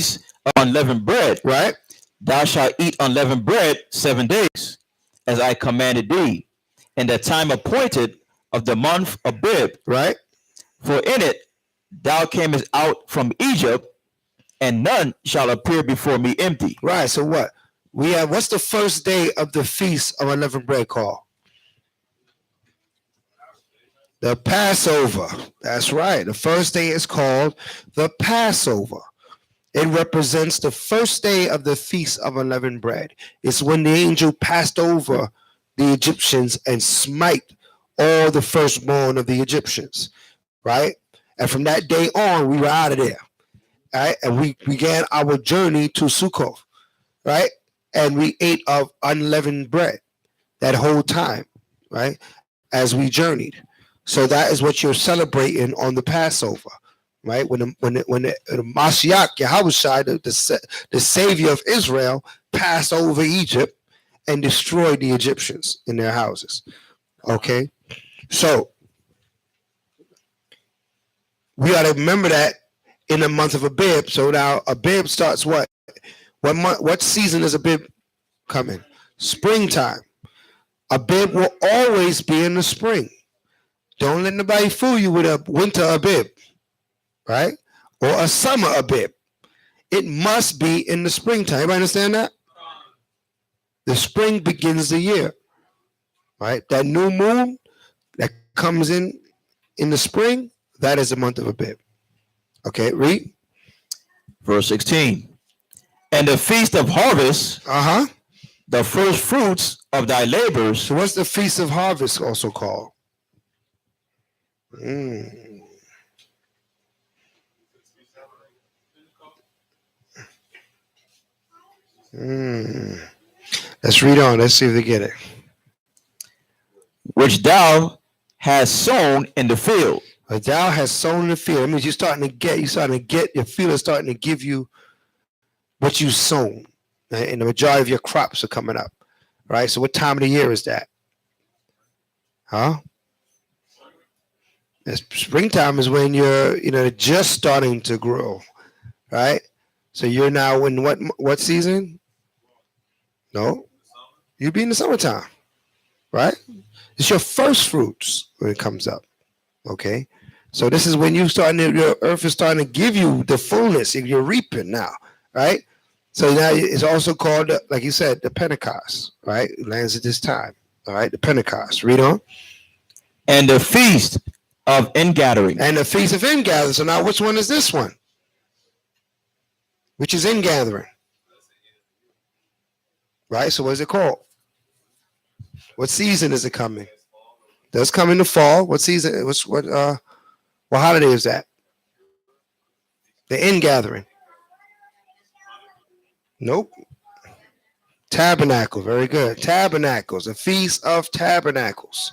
feast of unleavened bread, right? thou shalt eat unleavened bread 7 days, as I commanded thee, in the time appointed of the month of Abib. Right? For in it thou camest out from Egypt, and none shall appear before me empty. Right. So what? We have, what's the first day of the feast of unleavened bread called? The Passover. That's right. The first day is called the Passover. It represents the first day of the feast of unleavened bread. It's when the angel passed over the Egyptians and smite all the firstborn of the Egyptians, right? And from that day on, we were out of there, right? And we began our journey to Sukkot, right? And we ate of unleavened bread that whole time, right? As we journeyed. So that is what you're celebrating on the Passover, right? When the Mashiach, Yahushua, the Savior of Israel, passed over Egypt and destroyed the Egyptians in their houses. Okay, so we got to remember that in the month of Abib. So now Abib starts what? What month? What season is Abib coming? Springtime. Abib will always be in the spring. Don't let nobody fool you with a winter Abib, right? Or a summer Abib. It must be in the springtime. Everybody understand that? The spring begins the year, right? That new moon that comes in the spring, that is the month of Abib. Okay, read. Verse 16. And the feast of harvest, the first fruits of thy labors. So what's the feast of harvest also called? Let's read on. Let's see if they get it. Which thou hast sown in the field. But thou hast sown in the field. That means your field is starting to give you what you sown. Right? And the majority of your crops are coming up. Right? So what time of the year is that? Springtime is when you're just starting to grow, right? So you're now in what season? No, you'd be in the summertime, right? It's your first fruits when it comes up, okay? So this is when your earth is starting to give you the fullness. You're reaping now, right? So now it's also called, like you said, the Pentecost, right? It lands at this time, all right? The Pentecost. Read on. And the feast of ingathering. And the feast of ingathering. So now which one is this one? Which is ingathering? Right? So what is it called? What season is it coming? Does come in the fall. What season? What holiday is that? The ingathering. Nope. Tabernacle. Very good. Tabernacles. A feast of tabernacles.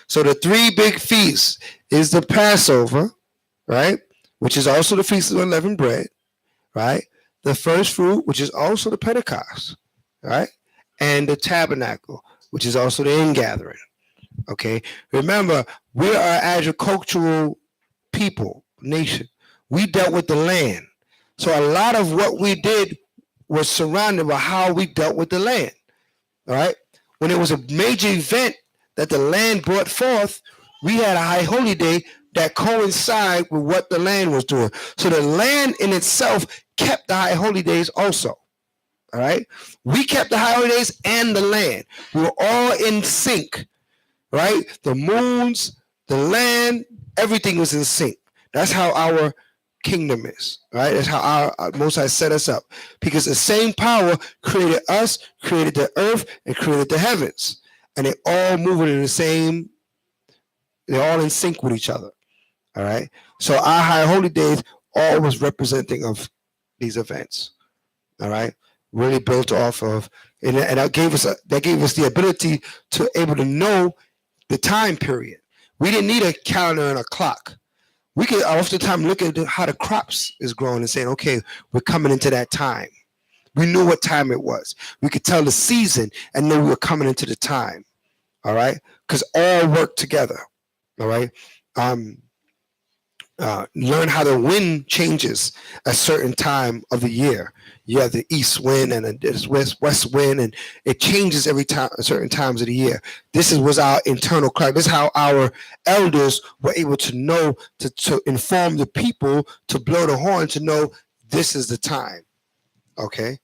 So the three big feasts is the Passover, right? Which is also the feast of unleavened bread, right? The first fruit, which is also the Pentecost, right? And the tabernacle, which is also the ingathering. Okay. Remember, we are an agricultural people, nation. We dealt with the land. So a lot of what we did was surrounded by how we dealt with the land. All right. When it was a major event that the land brought forth, we had a high holy day that coincided with what the land was doing. So the land in itself kept the high holy days also. All right. We kept the high holy days and the land. We were all in sync. Right. The moons, the land, everything was in sync. That's how our kingdom is. Right. That's how our Most High set us up. Because the same power created us, created the earth, and created the heavens. And they're all moving in the same, they're all in sync with each other. All right. So our high holy days all was representing of these events. All right. Really built off of, and that gave us the ability to able to know the time period. We didn't need a calendar and a clock. We could oftentimes look at how the crops is growing and saying, okay, we're coming into that time. We knew what time it was. We could tell the season and know we were coming into the time. All right. Because all work together. All right. Learn how the wind changes a certain time of the year. You have the east wind and the west wind, and it changes every time at certain times of the year. Was our internal clock. This is how our elders were able to know to inform the people to blow the horn to know this is the time. Okay,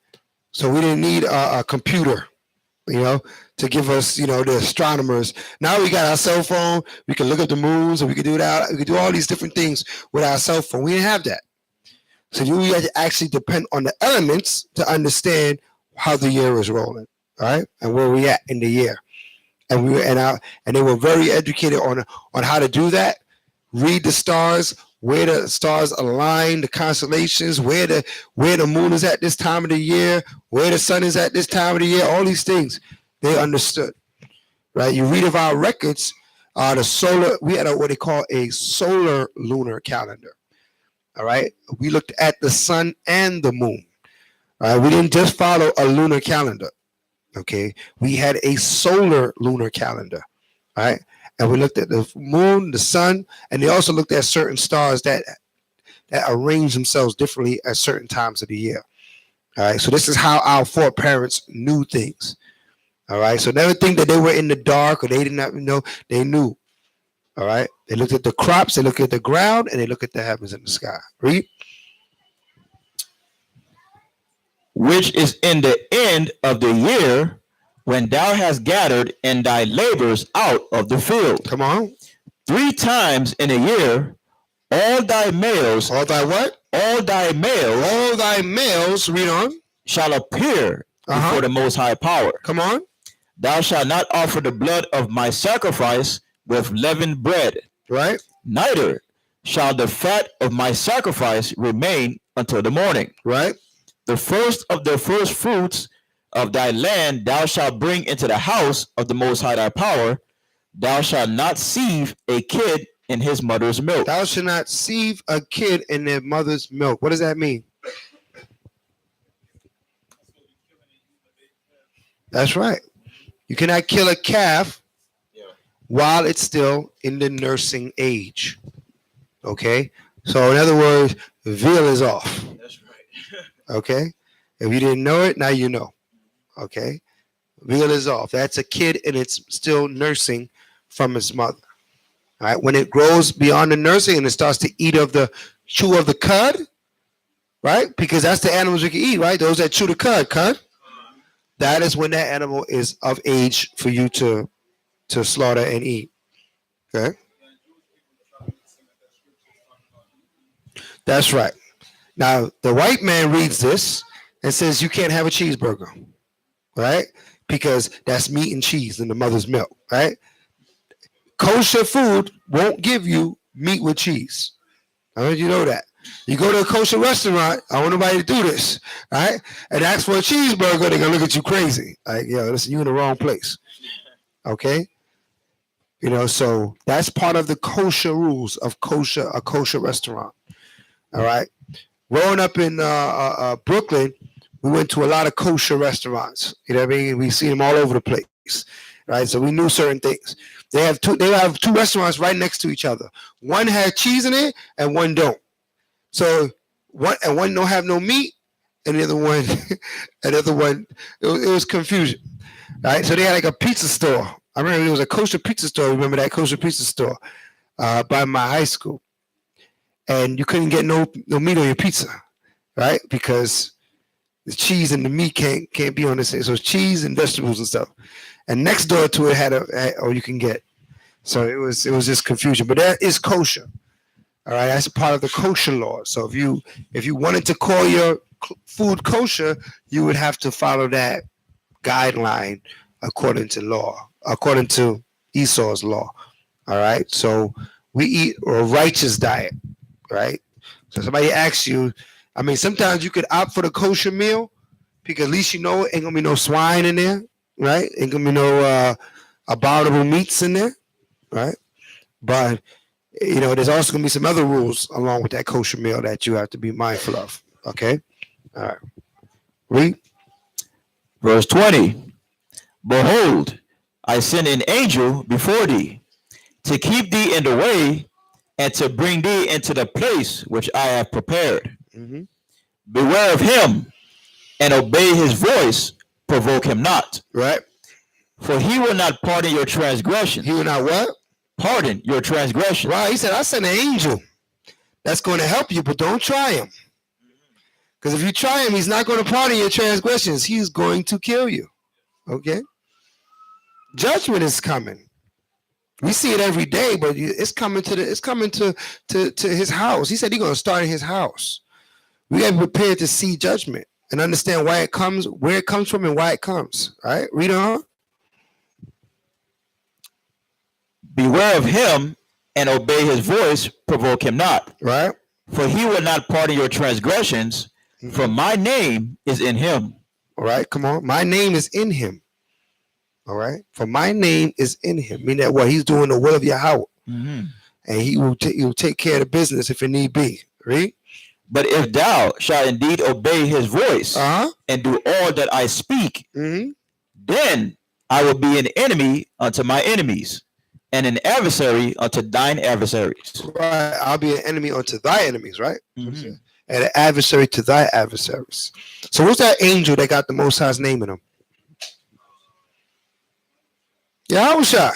so we didn't need a computer, to give us, the astronomers. Now we got our cell phone. We can look up the moons, and we can do that. We can do all these different things with our cell phone. We didn't have that. So you had to actually depend on the elements to understand how the year is rolling, right, and where we at in the year. And and they were very educated on how to do that. Read the stars, where the stars align, the constellations, where the moon is at this time of the year, where the sun is at this time of the year. All these things they understood, right? You read of our records, the solar. We had what they call a solar lunar calendar. All right, we looked at the sun and the moon. All right, we didn't just follow a lunar calendar. Okay, we had a solar lunar calendar. All right, and we looked at the moon, the sun, and they also looked at certain stars that arrange themselves differently at certain times of the year. All right, so this is how our foreparents knew things. All right, so never think that they were in the dark or they did not know. They knew. All right, they looked at the crops, they looked at the ground, and they looked at the heavens and the sky. Read. Which is in the end of the year, when thou hast gathered in thy labors out of the field. Come on. 3 times in a year, all thy males. All thy what? All thy males. All thy males. Read on. Shall appear before the Most High Power. Come on. Thou shalt not offer the blood of my sacrifice with leavened bread. Right. Neither shall the fat of my sacrifice remain until the morning. Right. The first of the first fruits of thy land thou shalt bring into the house of the Most High thy Power. Thou shalt not sieve a kid in his mother's milk. Thou shalt not sieve a kid in their mother's milk. What does that mean? That's right. You cannot kill a calf while it's still in the nursing age. Okay? So in other words, veal is off. That's right. Okay? If you didn't know it, now you know. Okay? Veal is off. That's a kid and it's still nursing from its mother. All right? When it grows beyond the nursing and it starts to chew of the cud, right? Because that's the animals we can eat, right? Those that chew the cud. That is when that animal is of age for you to slaughter and eat. Okay? That's right. Now, the white man reads this and says you can't have a cheeseburger, right? Because that's meat and cheese in the mother's milk, right? Kosher food won't give you meat with cheese. I want you to know that. You go to a kosher restaurant, I want nobody to do this, right? And ask for a cheeseburger, they're gonna look at you crazy. Like, listen, you're in the wrong place. Okay? So that's part of the kosher rules of a kosher restaurant. All right. Growing up in Brooklyn, we went to a lot of kosher restaurants. You know what I mean? We see them all over the place, right? So we knew certain things. They have two restaurants right next to each other. One had cheese in it, and one don't. So one don't have no meat, and the other one, it was confusion, right? So they had like a pizza store. I remember there was a kosher pizza store. Remember that kosher pizza store by my high school, and you couldn't get no meat on your pizza, right? Because the cheese and the meat can't be on the same. So it's cheese and vegetables and stuff. And next door to it had you can get. So it was just confusion. But that is kosher. All right, that's a part of the kosher law. So if you wanted to call your food kosher, you would have to follow that guideline according to law, according to Esau's law. All right, so we eat a righteous diet, right? So somebody asks you, I mean, sometimes you could opt for the kosher meal because at least ain't gonna be no swine in there, right? Ain't gonna be no abominable meats in there, right? But there's also gonna be some other rules along with that kosher meal that you have to be mindful of. Okay, all right. Read. Verse 20. Behold, I send an angel before thee to keep thee in the way and to bring thee into the place which I have prepared. Mm-hmm. Beware of him, and obey his voice, provoke him not. Right. For he will not pardon your transgression. He will not what? Pardon your transgression. Right. He said, I sent an angel that's going to help you, but don't try him. Because if you try him, he's not going to pardon your transgressions. He's going to kill you. Okay? Judgment is coming. We see it every day, but it's coming to his house. He said he's going to start in his house. We got to be prepared to see judgment and understand why it comes, where it comes from, and why it comes. All right? Read on. Beware of him, and obey his voice, provoke him not. Right? For he will not pardon your transgressions, for my name is in him. All right, come on. My name is in him. All right? For my name is in him. Meaning that what? He's doing the will of Yahweh. Mm-hmm. And he will take care of the business if it need be. Read. But if thou shalt indeed obey his voice and do all that I speak, then I will be an enemy unto my enemies, and an adversary unto thine adversaries. Right. I'll be an enemy unto thy enemies, right? Mm-hmm. And an adversary to thy adversaries. So what's that angel that got the Most High's name in him? Yahushua.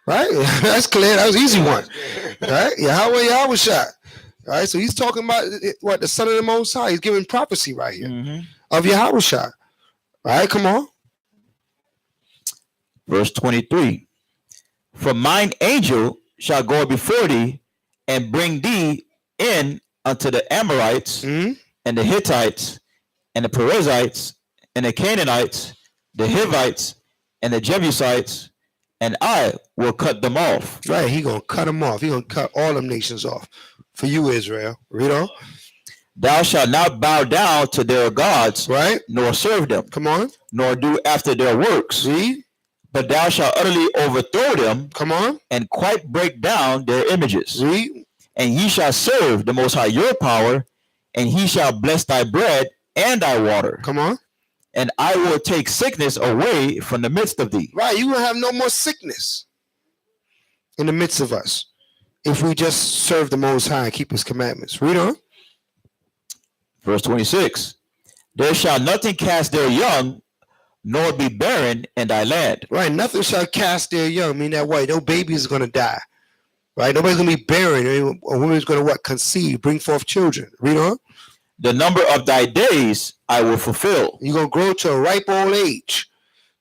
Right? That's clear. That was an easy one. Right? Yahweh Yahushua. All right, so he's talking about what? The Son of the Most High. He's giving prophecy right here of Yahushua. All right, come on. Verse 23. For mine angel shall go before thee, and bring thee in unto the Amorites, and the Hittites, and the Perizzites, and the Canaanites, the Hivites, and the Jebusites, and I will cut them off. Right, he gonna cut them off. He gonna cut all them nations off for you, Israel. Read on. Thou shalt not bow down to their gods, right? Nor serve them. Come on. Nor do after their works. Read. But thou shalt utterly overthrow them. Come on. And quite break down their images. Read. And ye shall serve the Most High your power, and he shall bless thy bread and thy water. Come on. And I will take sickness away from the midst of thee. Right, you will have no more sickness in the midst of us if we just serve the Most High and keep his commandments. Read on. Verse 26. There shall nothing cast their young, nor be barren in thy land. Right, nothing shall cast their young. Mean that way, no baby is going to die. Right, nobody's going to be barren. A woman's going to what? Conceive, bring forth children. Read on. The number of thy days I will fulfill. You're going to grow to a ripe old age.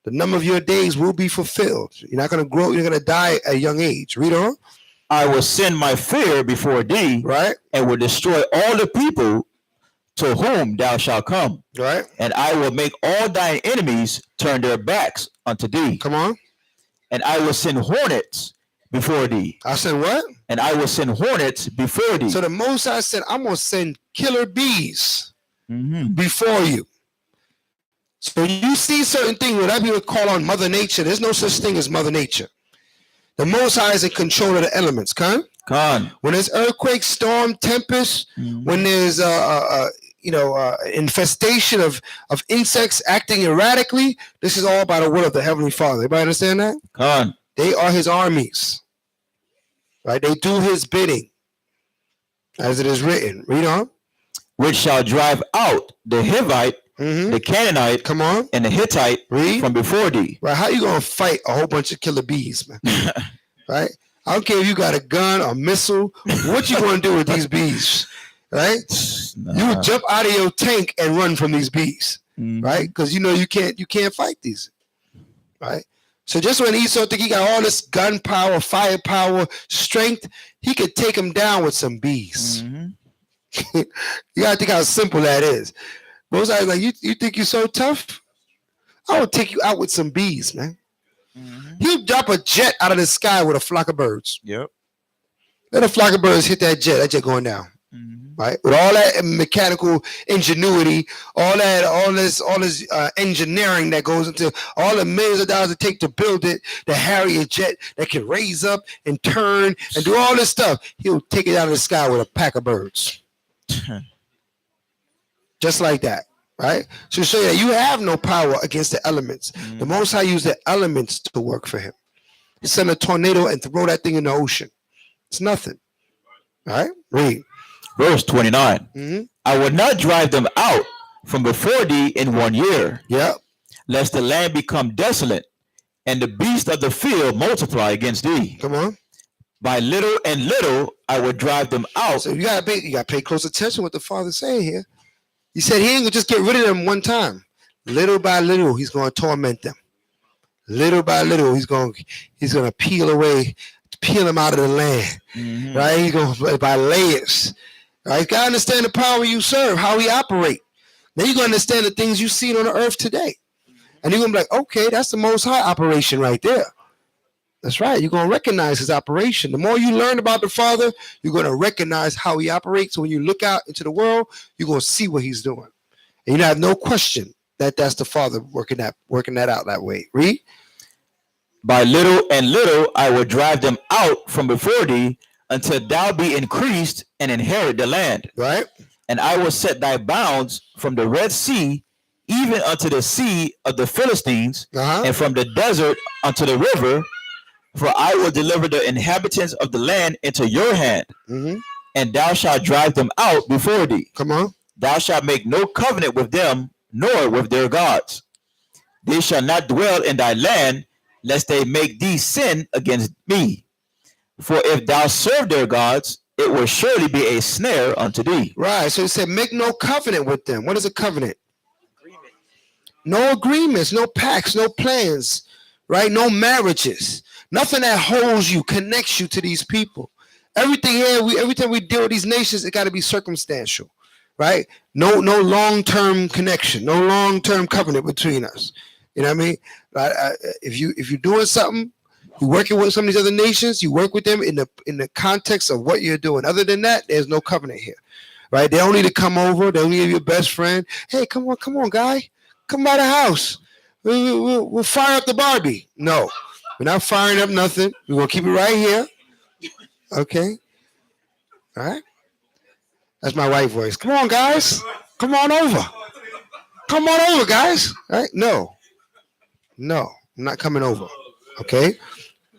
The number of your days will be fulfilled. You're not going to grow. You're going to die at a young age. Read on. I will send my fear before thee. Right. And will destroy all the people to whom thou shalt come. Right. And I will make all thine enemies turn their backs unto thee. Come on. And I will send hornets before thee. I said what? And I will send hornets before thee. So the Most High said, I'm going to send killer bees before you. So you see certain things, what I would call on Mother Nature. There's no such thing as Mother Nature. The Most High is in control of the elements. Con? When there's earthquake, storm, tempest, when there's infestation of insects acting erratically, this is all by the will of the Heavenly Father. Everybody understand that? Con. They are his armies. Right? They do his bidding. As it is written. Read on. Which shall drive out the Hivite, the Canaanite, come on, and the Hittite from before thee. Right? How you gonna fight a whole bunch of killer bees, man? Right? I don't care if you got a gun, a missile. What you gonna do with these bees? Right? You would jump out of your tank and run from these bees, right? Because you know you can't fight these, right? So just when Esau think he got all this gun power, firepower, strength, he could take them down with some bees. You gotta think how simple that is. Most guys like, you think you're so tough? I will take you out with some bees, man. He'll drop a jet out of the sky with a flock of birds. Yep. Let a flock of birds hit that jet going down. Right? With all that mechanical ingenuity, all this engineering that goes into all the millions of dollars it takes to build it, the Harrier jet that can raise up and turn and do all this stuff, he'll take it out of the sky with a pack of birds. Just like that. Right? So show you that you have no power against the elements. The Most High used the elements to work for him. He sent a tornado and throw that thing in the ocean. It's nothing. All right, read. Verse 29. Mm-hmm. I will not drive them out from before thee in 1 year, Yep. lest the land become desolate, and the beasts of the field multiply against thee. Come on. By little and little I will drive them out. So you gotta pay close attention to what the Father's saying here. He said he ain't gonna just get rid of them one time. Little by little, he's gonna torment them. Little by little, he's gonna peel them out of the land. Mm-hmm. Right? He's gonna by layers. Right? You gotta understand the power you serve, how he operate. Then you're gonna understand the things you've seen on the earth today. And you're gonna be like, okay, that's the Most High operation right there. That's right. You're gonna recognize his operation. The more you learn about the Father, you're gonna recognize how he operates. So when you look out into the world, you're gonna see what he's doing, and you have no question that that's the Father working that out that way. Read. By little and little I will drive them out from before thee, until thou be increased and inherit the land. Right. And I will set thy bounds from the Red Sea even unto the sea of the Philistines, and from the desert unto the river. For I will deliver the inhabitants of the land into your hand, and thou shalt drive them out before thee. Come on. Thou shalt make no covenant with them, nor with their gods. They shall not dwell in thy land, lest they make thee sin against me. For if thou serve their gods, it will surely be a snare unto thee. Right. So he said, make no covenant with them. What is a covenant? Agreement. No agreements, no pacts, no plans, right? No marriages. Nothing that holds you, connects you to these people. Everything here, every time we deal with these nations, it got to be circumstantial, right? No long-term connection, no long-term covenant between us. You know what I mean? If you're doing something, you're working with some of these other nations, you work with them in the context of what you're doing. Other than that, there's no covenant here, right? They don't need to come over. They don't need to be your best friend. Hey, come on, guy, come by the house. We'll fire up the Barbie. No. We're not firing up nothing. We're going to keep it right here. Okay. All right. That's my white voice. Come on, guys. Come on over. Come on over, guys. All right? No, I'm not coming over. Okay.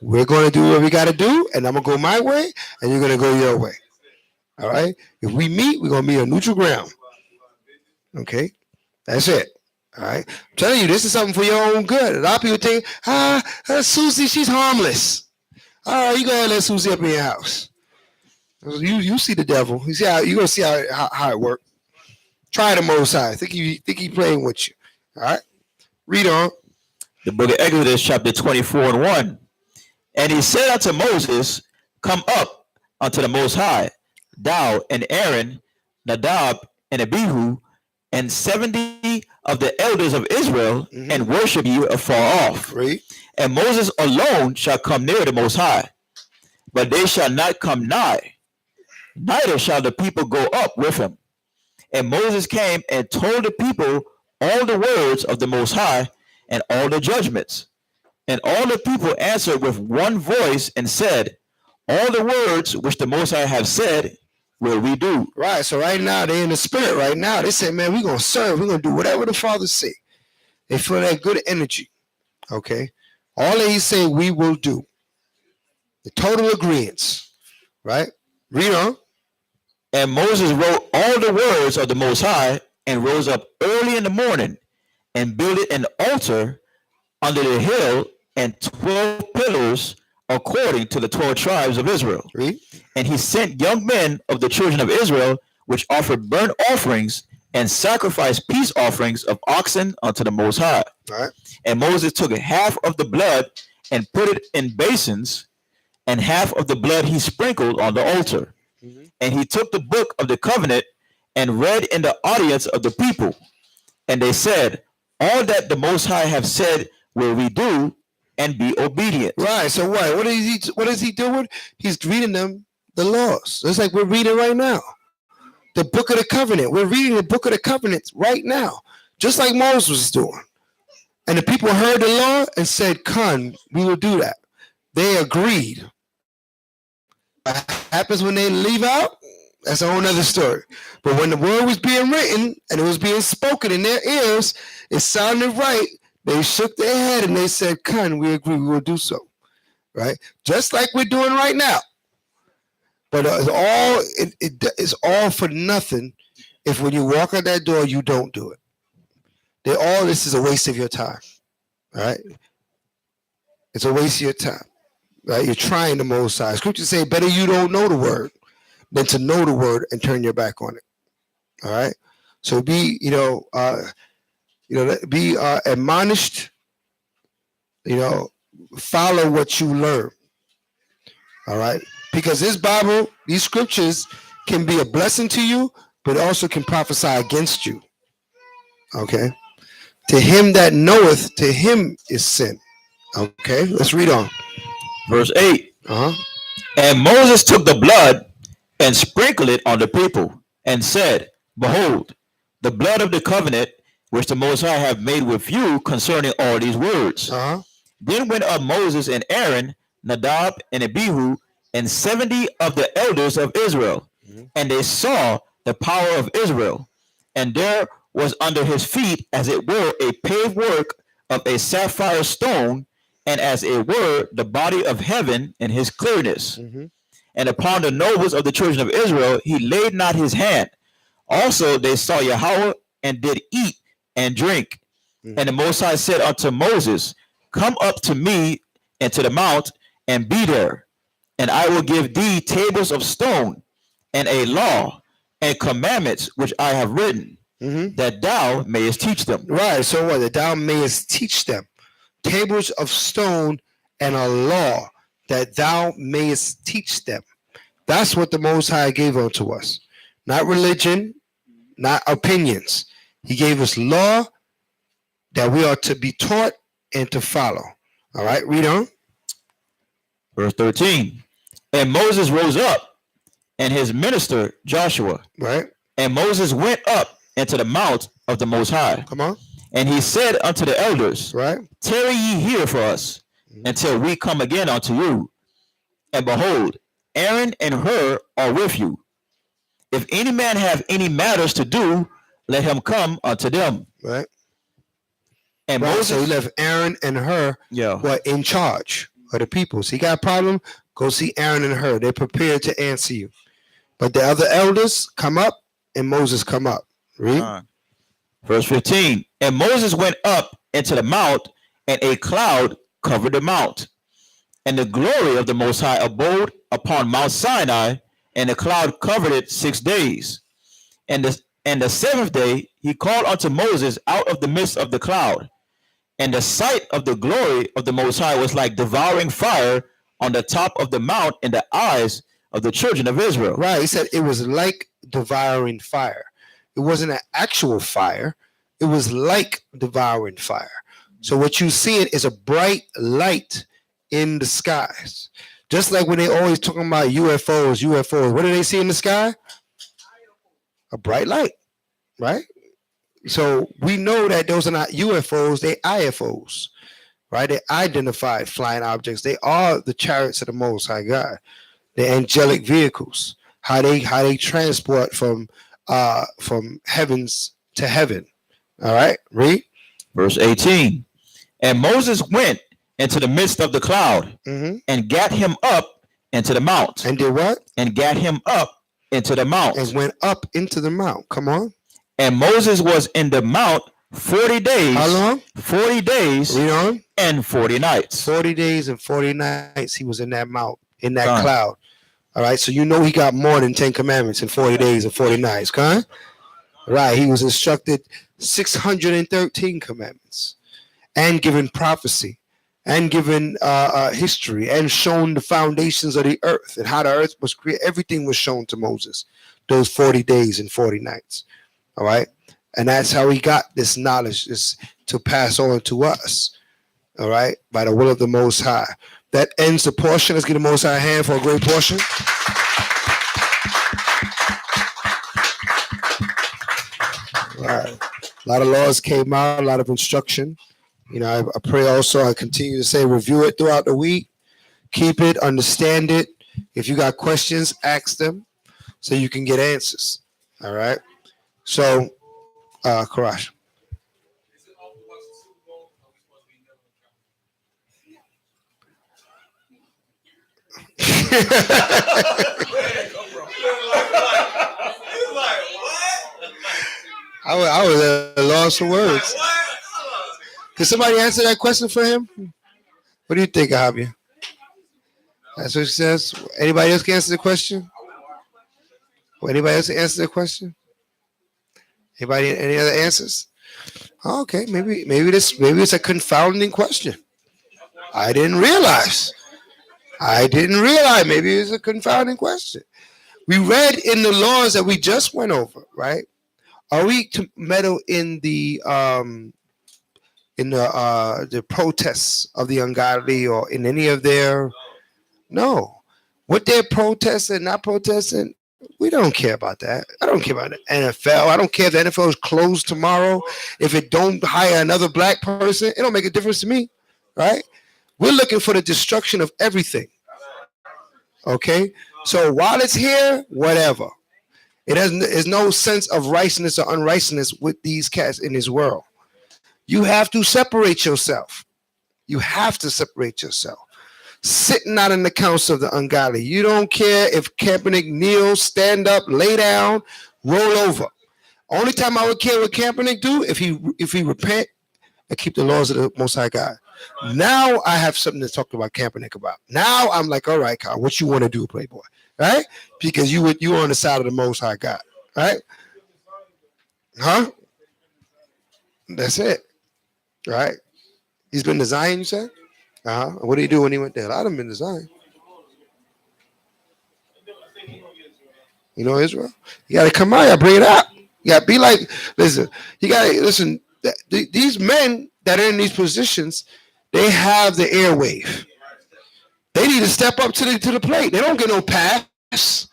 We're going to do what we got to do, and I'm going to go my way, and you're going to go your way. All right. If we meet, we're going to meet on neutral ground. Okay. That's it. All right. I'm telling you, this is something for your own good. A lot of people think, Susie, she's harmless. All right, you go ahead and let Susie up in your house. You see the devil. You see how you gonna see how it works. Try the Most High. Think he playing with you. All right. Read on. The book of Exodus, chapter 24:1. And he said unto Moses, come up unto the Most High, thou and Aaron, Nadab and Abihu, and 70 of the elders of Israel, and worship you afar off. Right. And Moses alone shall come near the Most High, but they shall not come nigh, neither shall the people go up with him. And Moses came and told the people all the words of the Most High and all the judgments. And all the people answered with one voice and said, all the words which the Most High have said will we do. Right. So right now they're in the spirit. Right now they say, man, we're gonna serve. We're gonna do whatever the Father say. They feel that good energy. Okay. All that he say we will do. The total agreement. Right. Read on. And Moses wrote all the words of the Most High, and rose up early in the morning, and built an altar under the hill, and 12 pillars according to the 12 tribes of Israel. Read. And he sent young men of the children of Israel, which offered burnt offerings and sacrificed peace offerings of oxen unto the Most High. Right. And Moses took half of the blood and put it in basins, and half of the blood he sprinkled on the altar. And he took the book of the covenant and read in the audience of the people. And they said, all that the Most High have said will we do, and be obedient. Right. So what is he doing? He's reading them the laws. It's like we're reading right now. The book of the covenant. We're reading the book of the covenant right now. Just like Moses was doing. And the people heard the law and said, "Come, we will do that." They agreed. What happens when they leave out? That's a whole other story. But when the word was being written and it was being spoken in their ears, it sounded right. They shook their head and they said, "Come, we agree, we will do so." Right? Just like we're doing right now. But it's all for nothing if when you walk out that door you don't do it. All this is a waste of your time. All right, it's a waste of your time. Right, you're trying the Most High. Scripture say better you don't know the word than to know the word and turn your back on it. All right, so be be admonished. Follow what you learn. All right, because this Bible, these scriptures can be a blessing to you, but also can prophesy against you. Okay, to him that knoweth, to him is sin. Okay, let's read on. Verse 8. Uh huh. And Moses took the blood and sprinkled it on the people, and said, Behold, the blood of the covenant which the Most High have made with you concerning all these words. Uh huh. Then went up Moses and Aaron, Nadab and Abihu, and 70 of the elders of Israel, and they saw the power of Israel. And there was under his feet, as it were, a paved work of a sapphire stone, and as it were, the body of heaven in his clearness. Mm-hmm. And upon the nobles of the children of Israel he laid not his hand. Also they saw Yahweh, and did eat and drink. Mm-hmm. And the Most High said unto Moses, Come up to me into the mount, and be there, and I will give thee tables of stone, and a law, and commandments which I have written, that thou mayest teach them. Right, so what? That thou mayest teach them. Tables of stone and a law, that thou mayest teach them. That's what the Most High gave unto us. Not religion, not opinions. He gave us law that we are to be taught and to follow. All right, read on. Verse 13. And Moses rose up, and his minister Joshua. Right. And Moses went up into the mount of the Most High. Come on. And he said unto the elders, Right. Tarry ye here for us, until we come again unto you. And behold, Aaron and Hur are with you. If any man have any matters to do, let him come unto them. Right. And right. Moses, So he left Aaron and Hur in charge of the people. So you got a problem? Go see Aaron and Hur. They're prepared to answer you. But the other elders come up, and Moses come up. Read. Verse 15. And Moses went up into the mount, and a cloud covered the mount. And the glory of the Most High abode upon Mount Sinai, and the cloud covered it 6 days. And the seventh day he called unto Moses out of the midst of the cloud. And the sight of the glory of the Most High was like devouring fire on the top of the mount in the eyes of the children of Israel. Right. He said it was like devouring fire. It wasn't an actual fire. It was like devouring fire. So what you see is a bright light in the skies. Just like when they always talking about UFOs. What do they see in the sky? A bright light, right? So we know that those are not UFOs, they IFOs, right? They identified flying objects. They are the chariots of the Most High God, the angelic vehicles. How they transport from heavens to heaven. All right, read. Verse 18. And Moses went into the midst of the cloud, and gat him up into the mount. And did what? And gat him up into the mount. And went up into the mount. Come on. And Moses was in the mount 40 days. How long? 40 days. Read on. And 40 nights. 40 days and 40 nights he was in that mount, in that cloud. All right, so you know he got more than 10 commandments in 40 days and 40 nights, huh? Right, he was instructed 613 commandments, and given prophecy, and given history, and shown the foundations of the earth and how the earth was created. Everything was shown to Moses those 40 days and 40 nights. All right, and that's how he got this knowledge, is to pass on to us. All right, by the will of the Most High. That ends the portion. Let's get the Most High hand for a great portion. All right. A lot of laws came out, a lot of instruction. You know, I pray also, I continue to say, review it throughout the week. Keep it, understand it. If you got questions, ask them so you can get answers. All right. So, Karash. I was at a loss for words. Could somebody answer that question for him? What do you think, Javier? That's what she says. Anybody else can answer the question? Anybody else answer the question? Anybody? Any other answers? Oh, okay, maybe it's a confounding question. I didn't realize. I didn't realize. Maybe it's a confounding question. We read in the laws that we just went over, right? Are we to meddle in the protests of the ungodly or in any of their no? What they're protesting, not protesting, we don't care about that. I don't care about the NFL. I don't care if the NFL is closed tomorrow. If it don't hire another black person, it don't make a difference to me, right? We're looking for the destruction of everything. Okay, so while it's here, whatever. It has there's no sense of righteousness or unrighteousness with these cats in this world. You have to separate yourself. You have to separate yourself. Sitting out in the council of the ungodly. You don't care if Kaepernick kneels, stand up, lay down, roll over. Only time I would care what Kaepernick do if he repent and keep the laws of the Most High God. Now I have something to talk about Kaepernick about. Now I'm like, all right, Kyle, what you want to do, Playboy, right? Because you were on the side of the Most High God, right? Huh? That's it, right? He's been designed, you said? What did he do when he went there? A lot of them been designed. You know Israel? You got to come out. You got to bring it up. You got to be like, listen, you got to listen. These men that are in these positions, they have the airwave. They need to step up to the plate. They don't get no pass.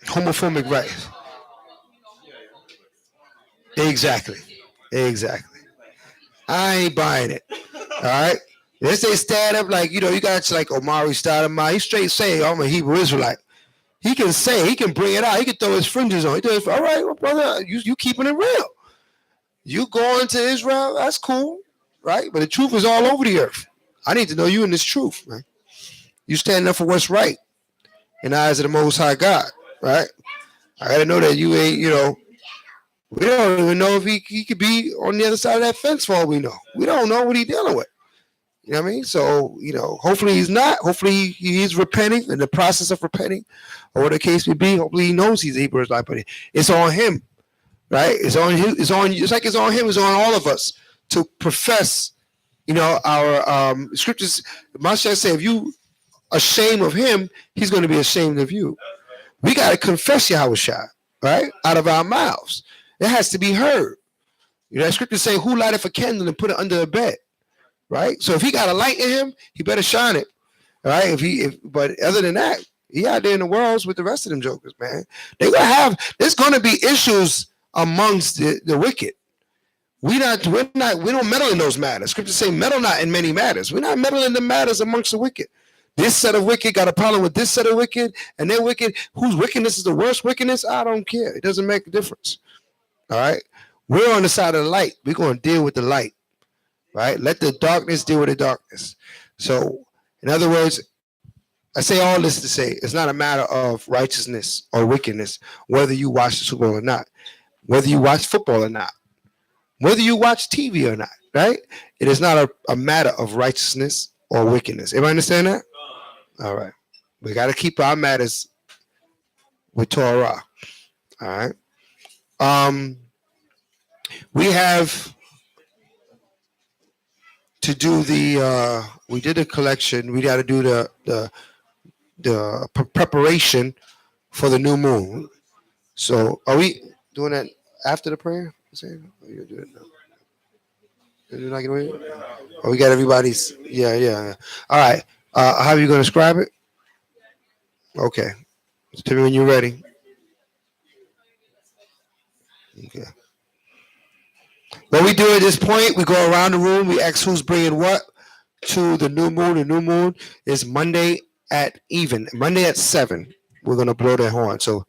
Homophobic rights. Exactly. Exactly. I ain't buying it. All right. Let's say stand up like you got like Omari Stoudemire. He straight say I'm a Hebrew Israelite. He can bring it out. He can throw his fringes on. All right, well, brother, you keeping it real. You going to Israel? That's cool, right? But the truth is all over the earth. I need to know you in this truth, man. You standing up for what's right in the eyes of the Most High God, right? I gotta know that you ain't, we don't even know if he could be on the other side of that fence for all we know. We don't know what he's dealing with. You know what I mean? So, hopefully he's not. Hopefully he is repenting in the process of repenting, or what the case may be. Hopefully he knows he's a Hebrew Israelite, but it's on him, right? It's on him. It's like it's on him. It's on all of us to profess, our scriptures. Mashiach say, if you ashamed of him, he's going to be ashamed of you. We got to confess Yahushua, right? Out of our mouths. It has to be heard. That scripture say, who lighted a candle and put it under a bed? Right? So if he got a light in him, he better shine it. Right? But other than that, he out there in the worlds with the rest of them jokers, man. There's gonna be issues amongst the wicked. We don't meddle in those matters. Scripture say meddle not in many matters. We're not meddling the matters amongst the wicked. This set of wicked got a problem with this set of wicked, and they're wicked. Whose wickedness is the worst wickedness? I don't care. It doesn't make a difference. All right. We're on the side of the light. We're gonna deal with the light. Right? Let the darkness deal with the darkness. So, in other words, I say all this to say it's not a matter of righteousness or wickedness, whether you watch the Super Bowl or not, whether you watch football or not, whether you watch TV or not, right? It is not a matter of righteousness or wickedness. Everybody understand that? All right. We got to keep our matters with Torah. All right. We have to do we did a collection. We got to do the preparation for the new moon. So are we doing that after the prayer? Are you doing it now? You're not gonna wait? Oh, we got everybody's. Yeah. All right. How are you going to describe it? Okay. Tell me when you're ready. Okay. What we do at this point, we go around the room. We ask who's bringing what to the new moon. The new moon is Monday at 7. We're going to blow that horn. So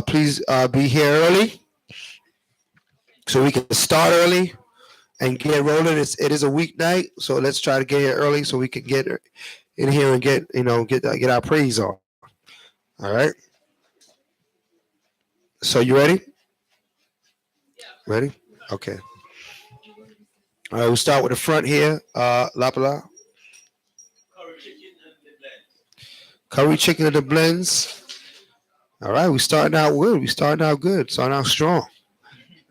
please be here early so we can start early and get rolling. It is a weeknight, so let's try to get here early so we can get in here and get our praise on. All right. So you ready? Ready? Okay. All right. We'll start with the front here. Lapala. Curry chicken in the blends. All right. We starting out good. We starting out good. Starting out strong.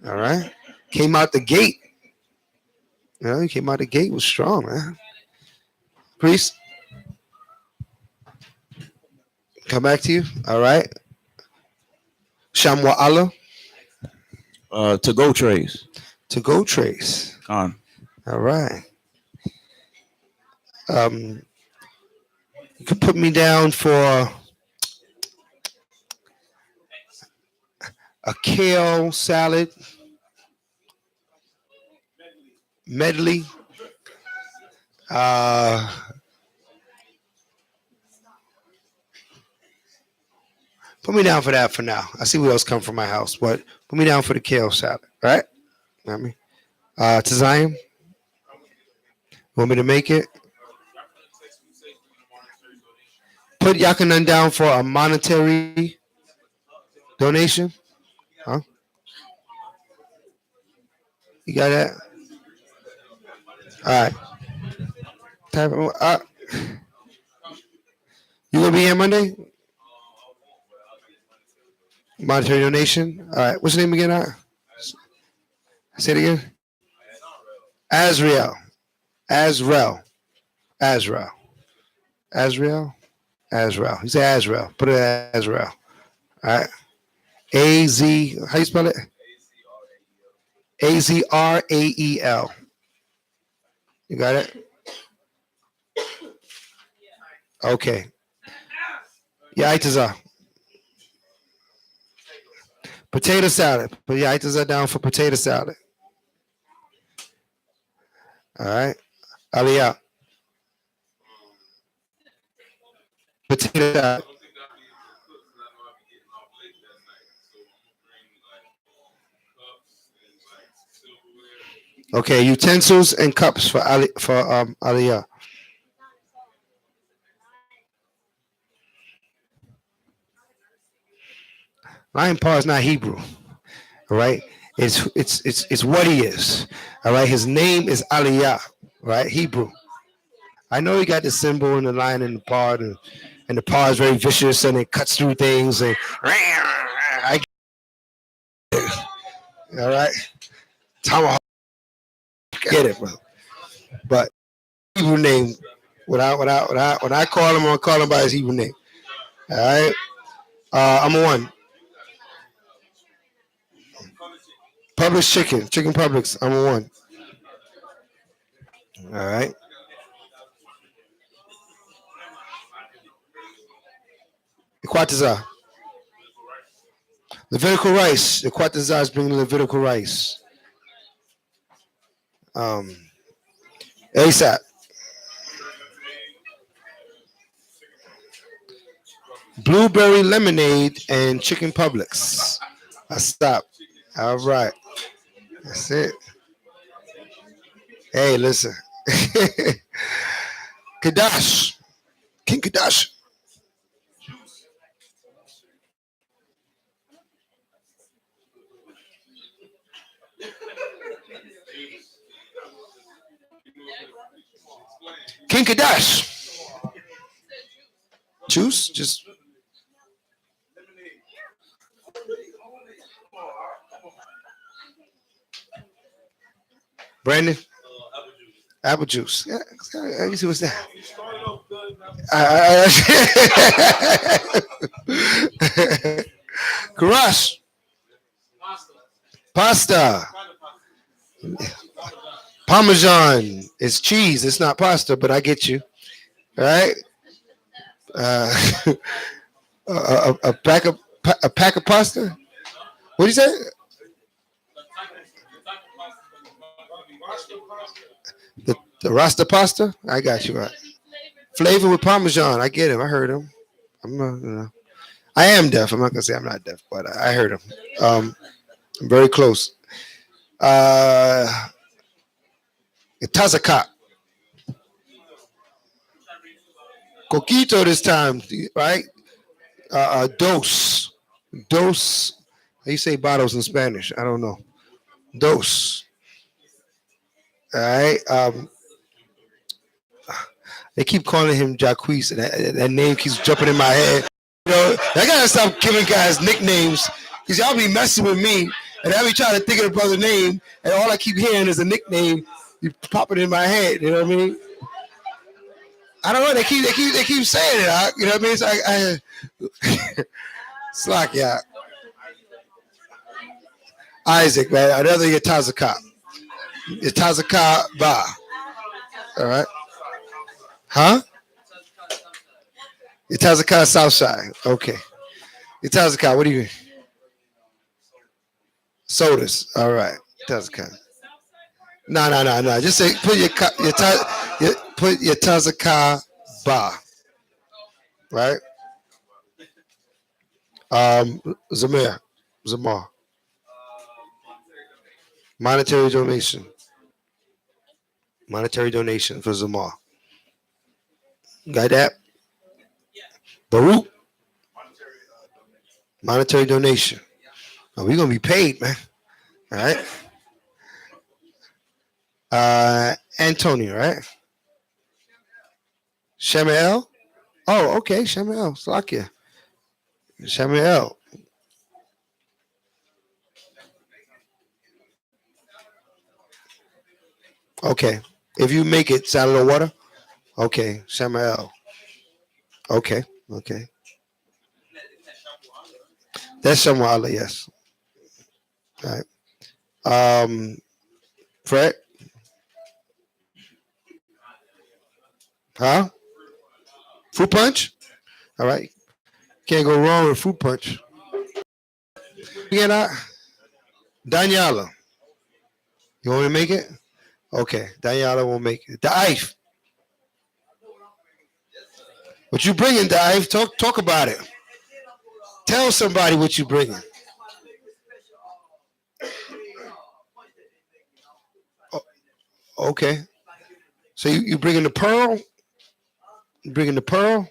All right. Came out the gate. He came out the gate was strong, man. Priest, come back to you. All right. Shamwa Allah To go trays. to go trace. On. All right. Um, you can put me down for a kale salad medley. Uh, put me down for that for now. I see what else come from my house, but put me down for the kale salad. All right. You know what I mean? To Zion, want me to make it? Put Yakanan down for a monetary donation. Huh? You got that? All right. You gonna be here Monday? Monetary donation. All right. What's your name again? Say it again. Azrael. Azrael. Azrael. Azrael. Azrael. He said Azrael. Put it as Azrael. All right. A-Z. How you spell it? Azrael. You got it? Okay. Yeah, Itazar. Potato salad. Put your Itazar down for potato salad. All right. Aliyah. Potato salad. Okay, utensils and cups for Aliyah. Lion Paw is not Hebrew. All right. It's what he is. All right. His name is Aliyah. Right. Hebrew. I know he got the symbol and the lion in the paw, and the paw is very vicious and it cuts through things. And all right. Tomahawk. Get it, bro. But Hebrew name. When I call him, I'm gonna call him by his Hebrew name. All right. I'm a one. Publix chicken Publix. I'm a one. All right. Ikwataza. Levitical rice. Ikwataza is bringing Levitical rice. ASAP. Blueberry lemonade and chicken Publix. I stop. All right. That's it. Hey, listen. Kadash. King Kadash. King Kadash. Juice? Just Brandon? Apple juice. Yeah, let me see what's that. Karash. Pasta. Parmesan. It's cheese. It's not pasta, but I get you. All right. Uh, a pack of pasta. What do you say? The Rasta pasta. I got you right. Flavor with Parmesan. I get him. I heard him. I am deaf. I'm not gonna say I'm not deaf, but I heard him. I'm very close. Uh, Itazakat. Coquito this time, right? Dos. Dos. How you say bottles in Spanish? I don't know. Dos. All right. They keep calling him Jacquees, and that name keeps jumping in my head. I gotta stop giving guys nicknames because y'all be messing with me, and I be trying to think of the brother name, and all I keep hearing is a nickname popping in my head. You know what I mean? I don't know. They keep saying it. You know what I mean? It's like slack, yeah. Isaac, man. Another Yatazaka. Yatazaka Ba. All right. Huh? Yatazaka Southside. Okay. Yatazaka, what do you sodas? All right. Yatazaka. No. Just say put put Yatazaka Ba. Right? Zamar. Monetary donation. Monetary donation for Zamar. Got that? Baruch. Monetary donation. Oh, we're gonna be paid, man. All right. Antonio, right? Shemael. Oh, okay, Shemael. Slakia. Shemael. Okay. If you make it, salad or water. Okay, Shemael. Okay. That's Shemael, yes. All right. Fred. Huh? Fruit punch? All right. Can't go wrong with fruit punch. Again, Daniela. You want me to make it? Okay. Daniela will make it. Daif. What you bringing, Daif? Talk about it. Tell somebody what you bringing. Oh, okay. So you bringing the pearl? You bringing the pearl?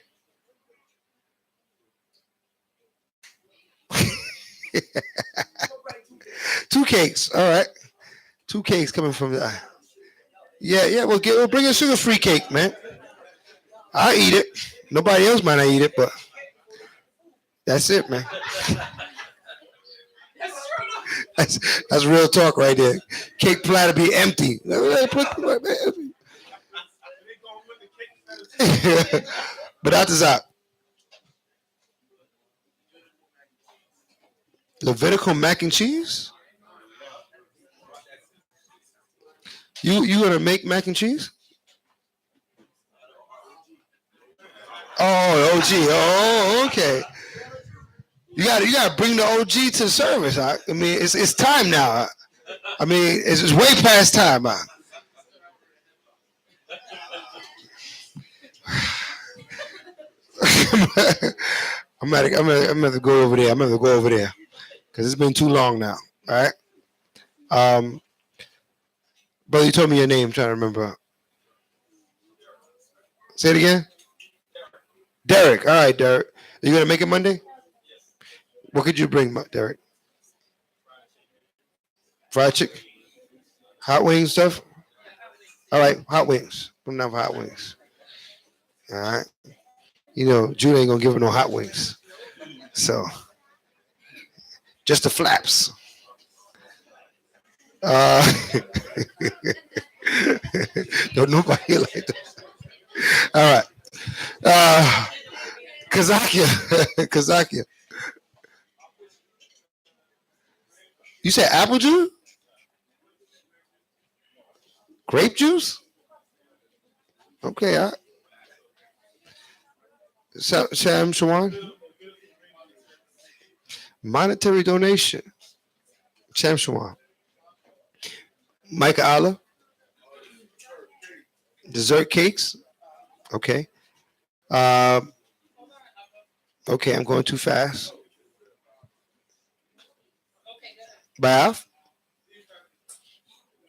Two cakes. All right. Two cakes coming from the. Yeah. We'll bring a sugar-free cake, man. I'll eat it. Nobody else might not eat it, but that's it, man. That's real talk right there. Cake platter be empty. But after that, Levitical mac and cheese. You gonna make mac and cheese? Oh, OG. Oh, okay. You gotta bring the OG to the service. I mean, it's time now. I mean, it's way past time. I'm gonna go over there. Because it's been too long now. All right. Brother, you told me your name. I'm trying to remember. Say it again. Derek. All right, Derek. Are you gonna make it Monday? What could you bring, Derek? Fried chicken, hot wings stuff. All right, hot wings. Put enough hot wings. All right. You know, Judah ain't gonna give her no hot wings. So just the flaps. Don't nobody like that. All right. Kazakia. Kazakia. You said apple juice? Grape juice? Okay. Sam Shawan. Monetary donation. Sam Shawan. Micah Allah. Dessert cakes. Okay. Okay, I'm going too fast. Bath.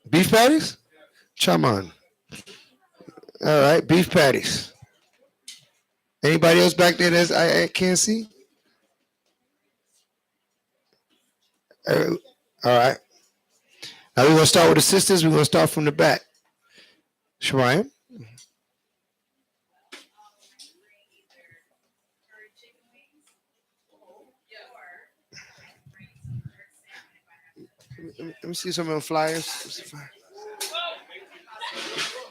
Beef patties? Chaman. All right, beef patties. Anybody else back there that I can't see? Uh, All right. Now we're gonna start with the sisters. We're gonna start from the back. Shemaya. Let me see some of the flyers.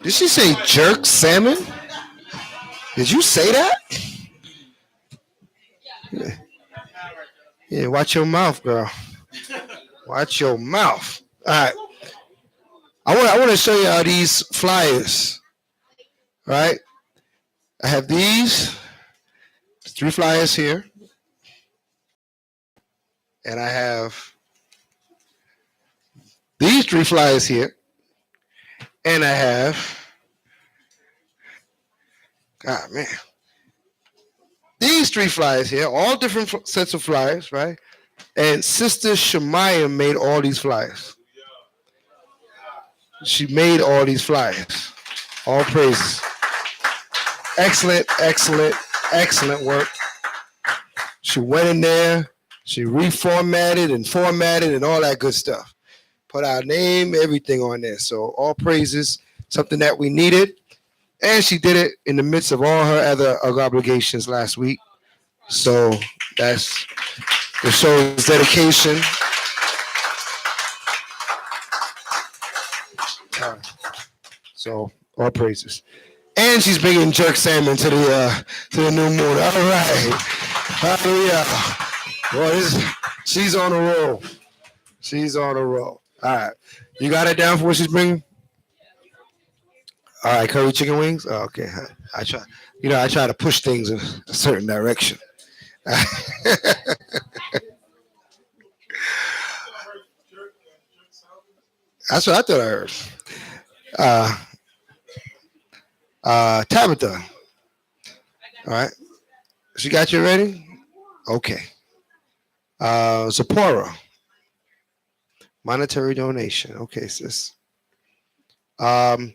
Did she say jerk salmon? Did you say that? Yeah, watch your mouth, girl. Watch your mouth. All right. I want to show you all these flyers. Right? I have these 3 flyers here, and I have these 3 flyers here, and I have, God man, these 3 flyers here, all different sets of flyers, right? And Sister Shemaya made all these flyers. She made all these flyers. All praises. Excellent, excellent, excellent work. She went in there, she reformatted and formatted and all that good stuff. Put our name, everything on there. So all praises, something that we needed. And she did it in the midst of all her other obligations last week. So that's the show's dedication. So all praises. And she's bringing jerk salmon to the new moon. All right. Hallelujah. Boy, she's on a roll. She's on a roll. All right. You got it down for what she's bringing? All right, curry chicken wings. Oh, okay. I try. I try to push things in a certain direction. That's what I thought I heard. Tabitha. All right. She got you ready? Okay. Zipporah. Monetary donation. Okay, sis. Why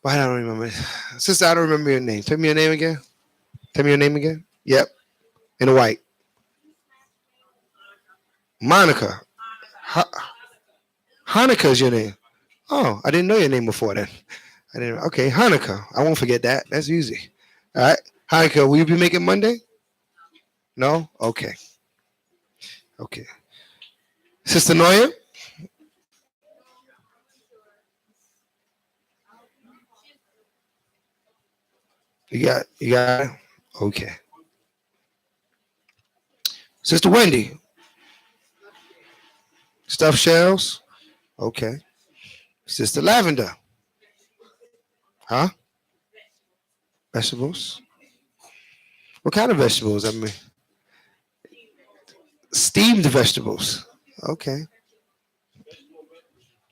I don't remember. Sister, I don't remember your name. Tell me your name again. Tell me your name again. Yep. In the white. Monica. Hanukkah is your name. Oh, I didn't know your name before then. I didn't. Okay, Hanukkah. I won't forget that. That's easy. All right. Hanukkah, will you be making Monday? No? Okay. Okay. Sister Noya? You got it? Okay. Sister Wendy? Stuffed shells? Okay. Sister Lavender? Huh? Vegetables? What kind of vegetables? I mean, steamed vegetables. Okay.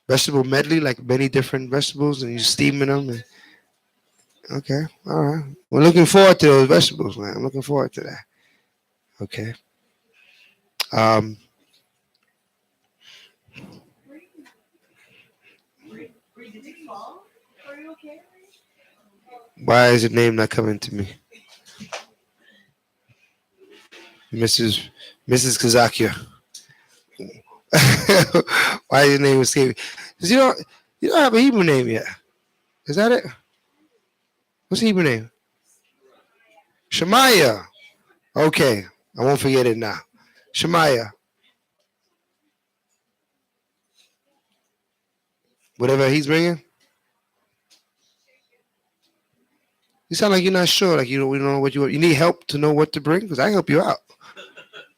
Vegetable medley, like many different vegetables, and you steaming them. Okay. All right. We're looking forward to those vegetables, man. I'm looking forward to that. Okay. Um. Why is your name not coming to me? Mrs. Kazakia. Why is your name escaping? Because you don't have a Hebrew name yet. Is that it? What's the Hebrew name? Shemaya. Okay. I won't forget it now. Shemaya. Whatever he's bringing. You sound like you're not sure. Like you don't know what you want. You need help to know what to bring? Because I help you out.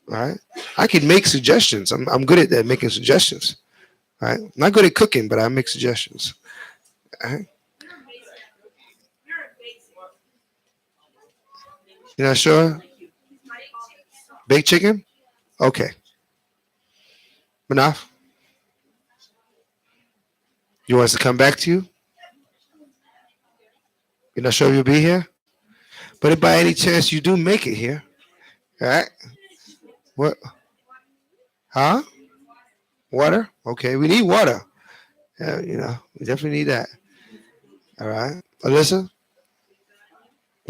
All right. I can make suggestions. I'm good at that, making suggestions. All right. I'm not good at cooking, but I make suggestions. All right. You're not sure? Baked chicken? Okay. Enough. You want us to come back to you? You're not sure you'll be here? But if by any chance you do make it here, all right? What? Huh? Water? Okay, we need water. Yeah, we definitely need that. All right. Alyssa,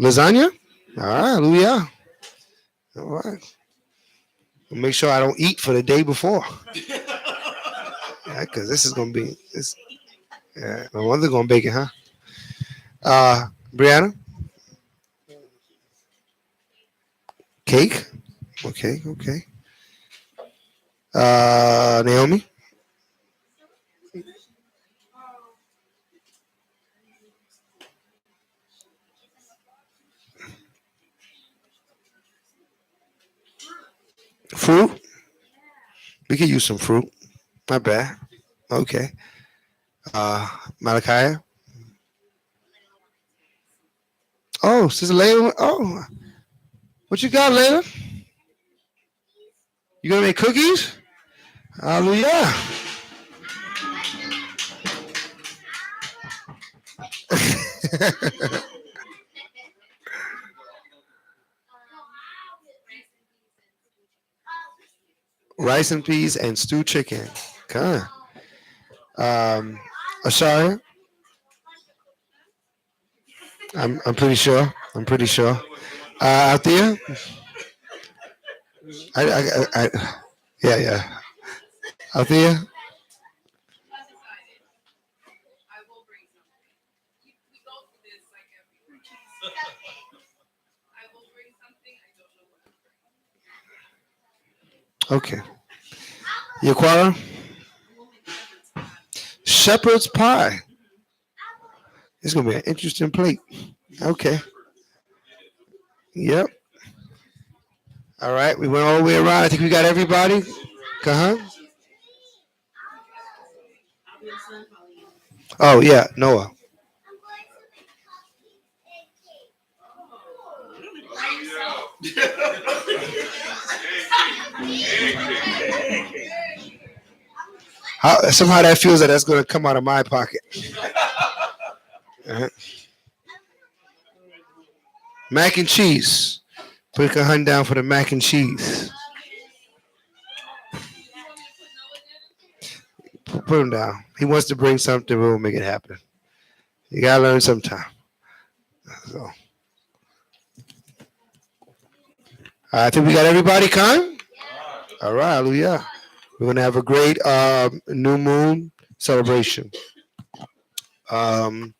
lasagna? All right, hallelujah. All right. We'll make sure I don't eat for the day before. Yeah, because this is gonna be this. Yeah, my mother's gonna bake it, huh? Brianna, cake. Okay, okay. Naomi, fruit. We could use some fruit. Not bad. Okay. Malachi. Oh, Sister Layla. Oh, what you got, Layla? You gonna make cookies? Hallelujah. Rice and peas and stewed chicken. Okay. Um, Ashara. I'm pretty sure. I'm pretty sure. Out there. Yeah, yeah. Out there. Okay. Yaquara. Shepherd's pie. It's gonna be an interesting plate. Okay. Yep. All right. We went all the way around. I think we got everybody. Uh huh. Oh yeah, Noah. Somehow that feels that that's gonna come out of my pocket. Uh-huh. Mac and cheese. Put a hunt down for the mac and cheese. Put him down. He wants to bring something. We'll make it happen. You gotta learn sometime. So, I think we got everybody, Con. All right, hallelujah. We're gonna have a great new moon celebration. Um,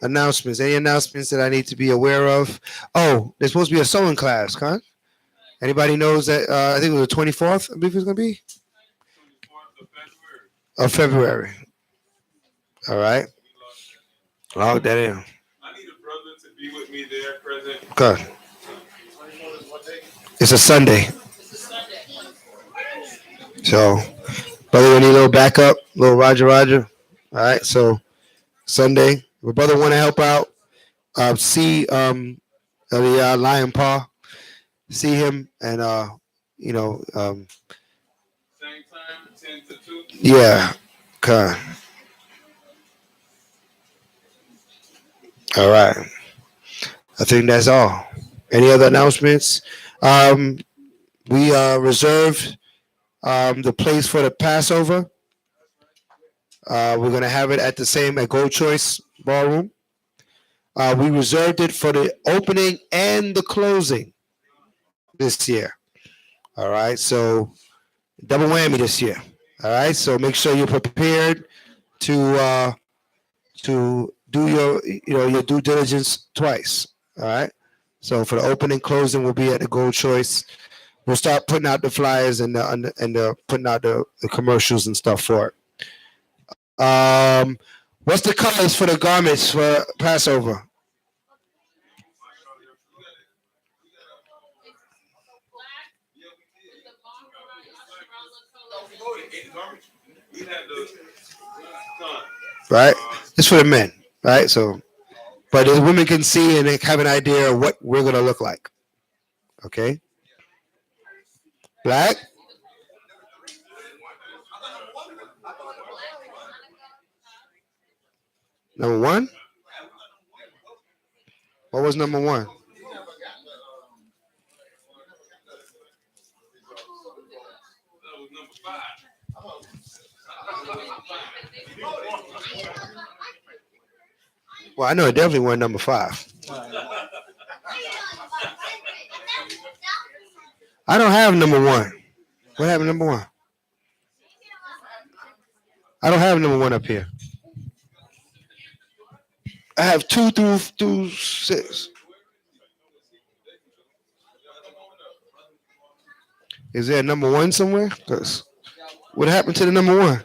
Announcements. Any announcements that I need to be aware of? Oh, there's supposed to be a sewing class, Con. Anybody knows that? I think it was the 24th. I believe it's gonna be of February. All right, log that in. Good. It's a Sunday, so brother, we need a little backup, little Roger, Roger. All right, so Sunday, my brother want to help out. See the lion paw, see him, and you know, yeah, okay. All right. I think that's all. Any other announcements? Um, we reserved the place for the Passover. We're gonna have it at the same at Gold Choice Ballroom. We reserved it for the opening and the closing this year. All right, so double whammy this year. All right, so make sure you're prepared to do your due diligence twice. All right. So for the opening, closing will be at the Gold Choice. We'll start putting out the flyers and putting out the commercials and stuff for it. What's the colors for the garments for Passover? Right. It's for the men. Right. So, but the women can see and have an idea of what we're gonna look like. Okay. Black. Number one. What was number one? Well, I know it definitely wasn't number 5. I don't have number 1. What happened to number 1? I don't have number 1 up here. I have 2 through 6. Is there a number 1 somewhere? Because what happened to the number 1?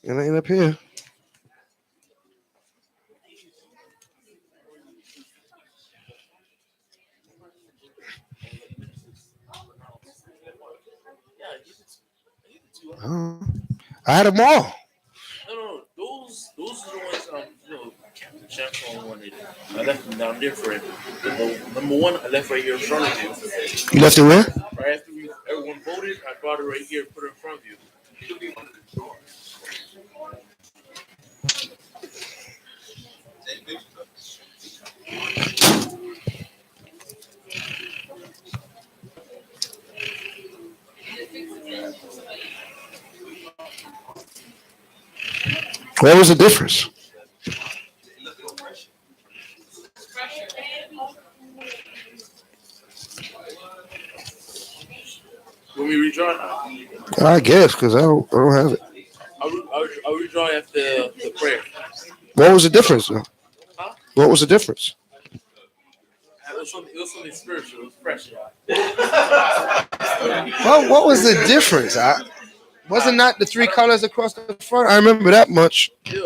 It ain't up here. Oh, I had them all. No, those are the ones Captain Champion wanted. I left them down there for it. Number 1, I left right here in front of you. You left it where? Right after everyone voted, I brought it right here, put it in front of you. What was the difference? When we redraw, I guess because I don't have it. I'll redraw after the prayer. What was the difference? Though? Huh? What was the difference? It was something spiritual. It was fresh. Well, what was the difference? Wasn't that the 3 colors across the front? I remember that much. Yeah,